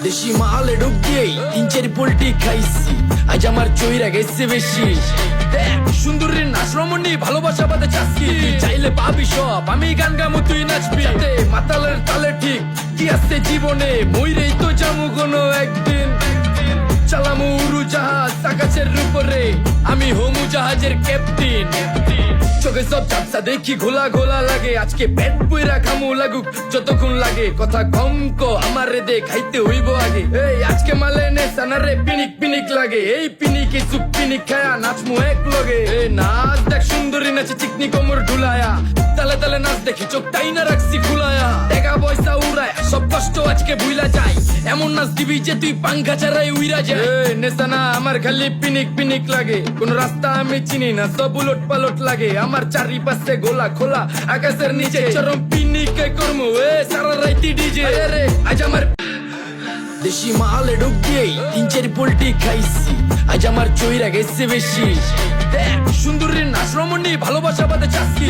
দেশি মালে ঢুক দিয়েই 3-4 পোল্টি খাইছি, আজ আমার চইরা গেছে বেশি। দেখ সুন্দরীর নাচ রমণী ভালোবাসা বাদে চাচ্ছি, চাইলে পাবি সব, আমি গান গামু তুই নাচবি। মাতালের তালে ঠিক কি আছে জীবনে, মইরেই তো যামু কোনো একদিন। চালামু উড়োজাহাজ আকাশের উপরে, আমি হোমু জাহাজের ক্যাপ্টেন। চোখে সব ঝাপসা দেখি ঘোলা ঘোলা লাগে, আজকে পেট পুইরা খামু লাগুক যতক্ষণ লাগে। কথা কম কো আমারে দে খাইতে হইব আগে, এই আজকে মালে নে সানারে পিনিক পিনিক লাগে। এই পিনিকে চুপ পিনিক খায়া নাচমু এক লগে। এই নাচ দেখ সুন্দরী নাচে চিকনি কোমর ঢুলায়া, তালে তালে নাচ দেখি চোখ তাই না রাখছি খুলায়া। টাকা পয়সা উড়ায় সব কষ্ট আজকে ভুলা যায়, এমন নাচ দিবি যে তুই পাঙ্খা ছাড়াই উইরা যায়। নেশানা আমার খালি পিনিক পিনিক লাগে, কোন রাস্তা আমি চিনি না, সব উলট পালট লাগে। আমার চারিপাশে গোলা খোলা আকাশের নিচে, চরম পিনিকে করমু সারা রাইতি ডিজে। আজ আমার দেশি মালে ঢুক দিয়েই 3-4 পোল্টি খাইছি, আজ আমার চইরা গেছে বেশি। দেখ সুন্দরীর নাচ রমণী ভালোবাসা বাদে চাচ্ছি।